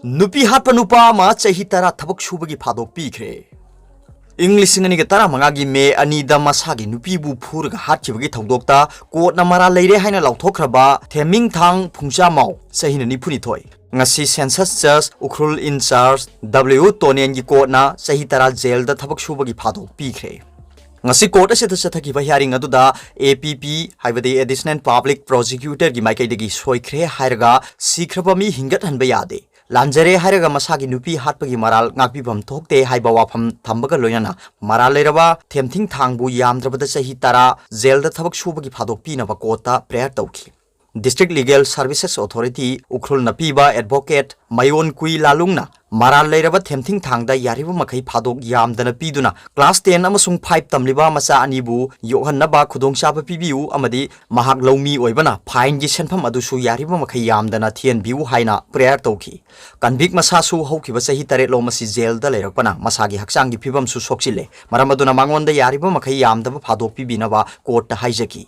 नुपी हाटप नुपा मा चही तरा थबक सुबगी फादोक पीख्रे इंग्लिश सिंगनी के तरा मंगागी मे अनीदा मसागी नुपीबु फुरगा हाटखिबगी थौदोकता कोर्टना मरा लेरे हाइना लाउथोखरबा थेमिंग थांग फुंगचा Maui सहिना निफुनि थोय ngasi census judge ukhrul in charge w tonian gi court na sahi tara jail da thabak subagi phadok pikhre ngasi court ase ta chathaki ba hearing adu da app haibadi additional public prosecutor gi maikai degi soikhre hairaga sikraba mi hingat hanba yade lanjare hairaga masagi nupi hatpagi maral ngakpi bam thokte haiba wafam thambaga loyana maral leraba themthing thangbu yamdrabada sahi tara jail da thabak subagi phadok pi na ba court ta prayer tawki District Legal Services Authority Ukhrul Napiba Advocate Mayon Kui Lalungna Maral Leraba Themthing Thangda Yariba Makai Phadok Yamdana Piduna Class 10 amasung 5 tamliba masa anibu yohanaba khudongchaba pibiu amadi mahak lomi oibana fine gi senpham adusu yariba makai yamdana thien biu haina prayer tawki convict masa su haukiba sahi tare lo masi jail da lerakpana masagi hakchang gi phibam su sokchile maramaduna mangonda yariba makai yamdaba phadok pibinaba court ta haijaki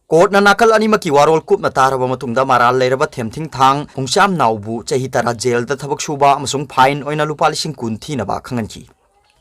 Court na nakal animaki warol kup na taraba matungda maral leraba themthing thang hungcham naubu chahi tara jail da thabak suba amasung fine oina lupa lising kun thi na ba khanganki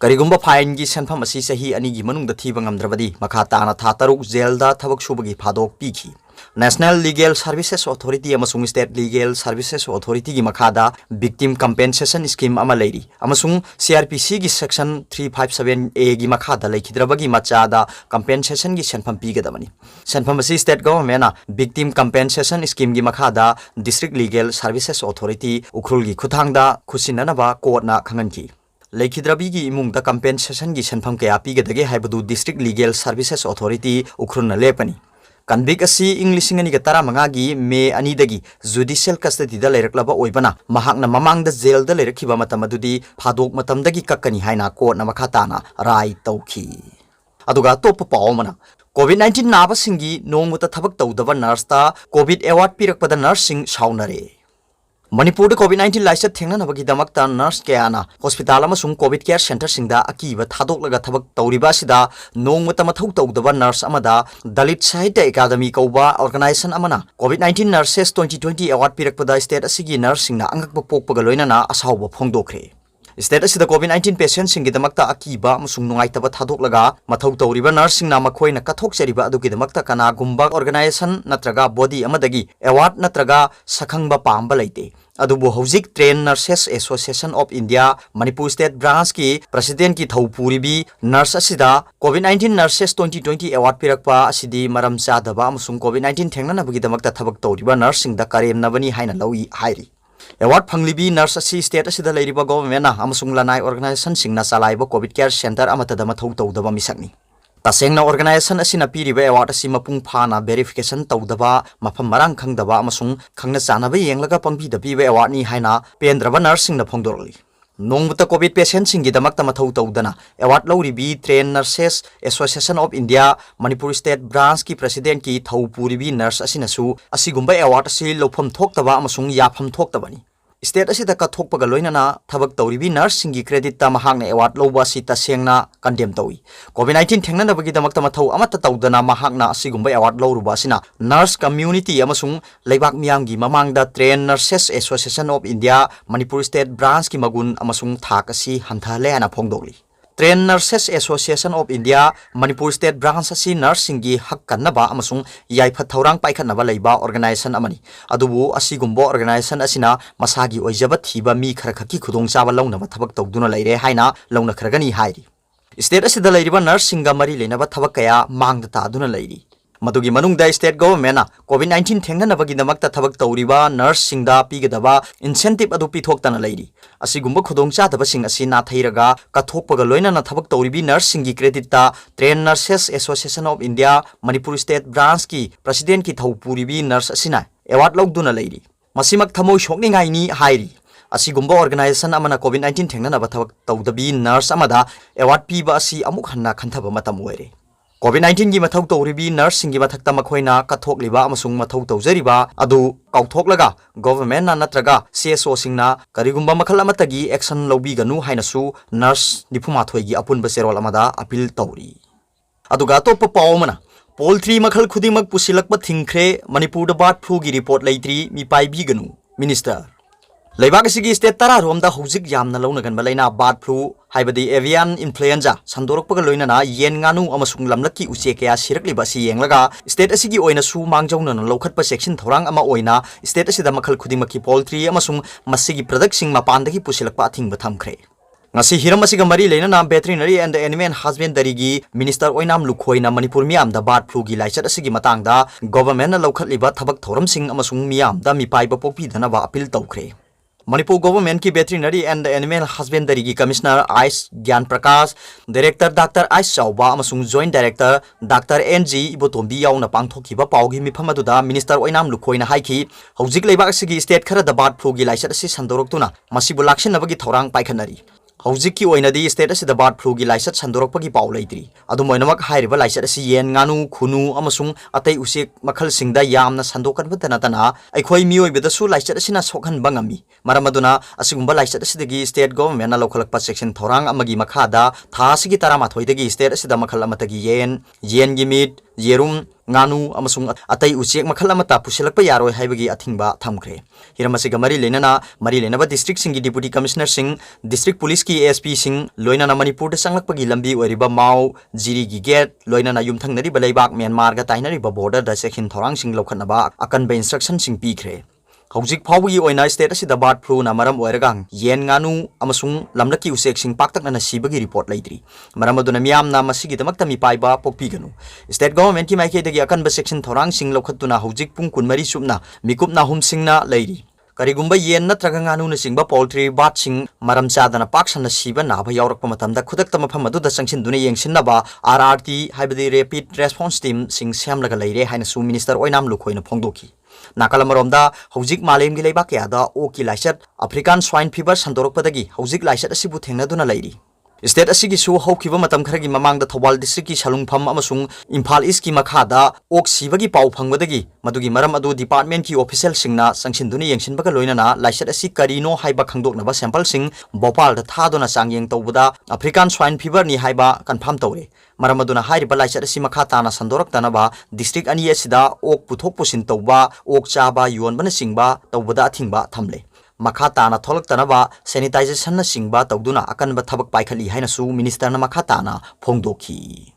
karigumba fine gi senpham asi sahi ani gi manung da thiba ngamdrabadi makha ta na tha taruk jail da thabak suba gi phadok pikhi National Legal Services Authority amasung State Legal Services Authority gi makhada Victim Compensation Scheme ama leiri amasung CRPC gi section 357A gi makhada leikidrabagi machada compensation gi senpham pigadamani senpham asi state government na Victim Compensation Scheme gi makhada District Legal Services Authority ukhrul gi khuthangda khusinana ba court na khanganki Leikidrabi gi imung da compensation gi senpham kaya pigadage haibadu District Legal Services Authority ukhrul na lepani Convict asi English ngani ga tara mangagi me ani dagi judicial custody da leiraklaba oibana mahakna mamang da jail da leirakhiba matam adudi phadok matam dagi kakkani haina court na makhata na rai tawki aduga top pawmana COVID-19 naba singi nongmuta thabak tawdaba nurse ta COVID award pirakpada nursing saunare Manipur da COVID-19 laisa thengna nabagi damakta nurse kayana hospital amasung COVID care center singda akiba thadok thabak tawriba sida nongmata mathau tawdaba nurse amada Dalit Sahitya Academy kauba organization amana COVID-19 Nurses 2020 award pirakpada state asigi nurse singna angakba pokpaga loinana asawba phongdokre State asida COVID-19 patient singi damakta akiba amasung nungaitaba thadok mathau tawriba nurse singna makhoina kathokchariba adugi damakta kana gumba organization natraga body amadagi award natraga sakhangba pamba leite adubu hojik Train Nurses Association of India Manipur State Branch ki President ki Thaupuribi nurse asida COVID-19 Nurses 2020 award pirakpa asidi maram chadaba amasung COVID-19 thengna nabagi damakta thabak tawriba nurse singda karem nabani haina lawi hairi Award Panglibi nurse asi state asida leiriba government na amasung lanai organization singna salaiba COVID care center amata dama thau tawdaba misakni Tasengna organization asina piriba award asi mapung phana verification tawdaba mafam marang khangdaba amasung khangna chanaba yenglaga pangbi da piba award ni haina pendraba nursing na phongdorli Nongmuta COVID patient singi damakta mathau tawdana award lawribi Train Nurses Association of India Manipur State Branch ki President ki Thaupuribi nurse asina su asigumba award asi lofam thoktaba amasung yafam thoktabani State asida ka thokpaga loinana thabak tawribi nurse singi credit ta mahakna award loba si tasengna condemn tawi COVID-19 thengna nabagi damakta mathau amata tawdana mahakna asigumba award lawruba asina nurse community amasung leibak miyamgi mamangda Train Nurses Association of India Manipur State Branch ki magun amasung thak asi hanthale ana phongdokli Train Nurses Association of India Manipur State Branch asi nursing gi hak kannaba amasung yaifa thaurang paikhanaba leiba organization amani adubu asigumbo organization asina masagi oijaba thiba mi kharakhaki khudong chaba launaba thabak tawduna leire haina launa kharagani hairi State asida leiriba nursing ga mari lenaba thabak kaya mangda ta aduna leiri Madugi manungda state government na COVID-19 thengna nabagi damakta thabak tawriba nurse singda pigadaba incentive adu pithoktana leiri asigumba khudongcha daba sing asi na thairaga kathokpaga loina na thabak tawribi nurse singi credit ta Train Nurses Association of India Manipur State Branch ki President ki Thaupuribi nurse asina award lawduna leiri masimak thamoi shokningai ni hairi asigumba organization amana COVID-19 thengna naba thabak tawdabi nurse amada award piba asi amuk hanna khanthaba matam oire COVID-19 gi mathau tawribi nurse singi mathakta makhoina kathokliba amasung mathau tawjariba adu kauthoklaga government na natraga CSO singna karigumba makhal amatagi action lobi ganu hainasu nurse niphuma thoi gi apun baserol amada appeal tawri aduga top pawmana poultry मखल खुदिमक पुसिलकप थिंख्रे Manipur bird flu की report लेत्री मिपाइबीगनु minister लेबाक सिगी state तरा रोमदा हौजिक यामना लौनगन बलैना बर्ड फ्लू हाइबदी एवियन इन्फ्लुएंजा संदोरकपग लोइनना येन गानु अमसुंग लमलकी उचे कया सिरकलिबा सि येंगलगा स्टेट असिगी ओइना सु मांगजौनन लौखटप सेक्शन थौरांग अमा ओइना state असिदा मखल खुदिमकी poultry अमसुंग मसिगी product Singh मपानदगी पुसिलकपा अथिंगबा थमख्रे ngasi hiram asiga mari leina veterinary and animal husbandry gi minister oinam lukhoina manipur miam da bird flu gi laichat asigi matang da government na lokhat liba thabak thoram sing amasung miam da mi pai ba pokpi dana ba appeal tawkhre manipur government ki veterinary and animal husbandry gi commissioner Ais Gyan Prakash director dr Ais Chauba amasung joint director dr NG Ibotombi yauna pangthoki ba pawgi mifam aduda minister oinam lukhoina haiki hojik leibak asigi state khara da bird flu gi laichat asi sandoroktuna masibu lakshin nabagi thorang paikhanari हौजिकी ओइनदी state असिदा bird flu की लाइसट संदोरकपगी पाउ लेत्री अदुमोइनमक हाइरिबा लाइसट असि येन गानु खुनु अमसुंग अतै उसेक मखल सिंगदा यामना संदोकनबतना तना अखोइ मियोइबदसु लाइसट असिना सोखन बंगमी मरमदुना असिगुंबा लाइसट असिदगी स्टेट गवर्नमेंट ना लौखलकपा सेक्शन थौरांग अमगी मखादा थासिगी तरामाथोइदगी स्टेट असिदा मखल अमतगी येन गी meet येरुम nganu amasung atai ucek makhala mata pusilakpa yaroi haibagi athingba thamkhre hiramasiga mari lena ba district singi deputy commissioner sing district police ki ASP sing loina na manipur da sanglakpagi lambi oiriba mau jiri gi gate loina na yumthangnari balaibak Myanmar ga tainari ba border da section thorang sing lokhatna ba akan ba instruction sing pikre हौजिक फाउगी ओइना state असिदा bird flu ना मरम ओइरगांग येन गानु अमसुंग लमलकी उसेक सिंग पाक्तकना सिबगी report लेत्री मरम अदुना मियाम ना मसिगी दमकता मी पाइबा पोकपीगनु स्टेट गवर्नमेंट की माइकेदगी अकनबा सेक्शन थौरांग सिंग लौखत्तुना हौजिक पुंग कुनमरी सुबना मिकुपना हुम सिंगना लेरी करिगुंबा येन नत्रगा गानु न सिंगबा पोल्ट्री बर्ड सिंग मरम चादना पाक्सना सिबा नाबा यावरकपा मतमदा खुदक्ता मफम अदुदा संगसिनदुना येंगसिनबा RRT हाइबदी रैपिड रेस्पॉन्स टीम सिंग सेमलगा लेरे हाइना सु मिनिस्टर ओइनाम लुखोइना फोंदोकी नाकालमरोमदा हौजिक मालेमगी लेबाक यादा ओ की लाइसट अफ्रीकन स्वाइन फीवर संदोरकपदगी हौजिक लाइसट असिबु थेंगनादुना लेरी स्टेट असिगी सु हौखिबा मतम खरगी ममांगदा थौबाल डिस्ट्रिक्ट की सलुंगफम अमसुंग इम्फाल ईस्ट की मखादा ओक सिबगी पाउ फंगबदगी मदुगी मरम अदु डिपार्टमेंट की ऑफिशियल सिंगना संगसिनदुना येंगसिनबगा लोइनाना लाइसट असि करिनो हाइबा खंगदोकनबा सैंपल सिंग भोपाल दा थादोना सांगयेंग तौबदा अफ्रीकन स्वाइन फीवर नि हाइबा कन्फर्म तौरे मरम अदुना हाइरिबा लाइसट असि मखा ताना संदोरकतनबा डिस्ट्रिक्ट अनि असिदा ओक पुथोक पुसिन तौबा ओक चाबा योनबना सिंगबा तौबदा अथिंगबा थमले मखा ताना थोलक्तनबा सैनिटाइजेशन सिंगबा तौदुना अकनबा थबक पाइखली हाइनसु मिनिस्टर ना मखा ताना फोंदोखी।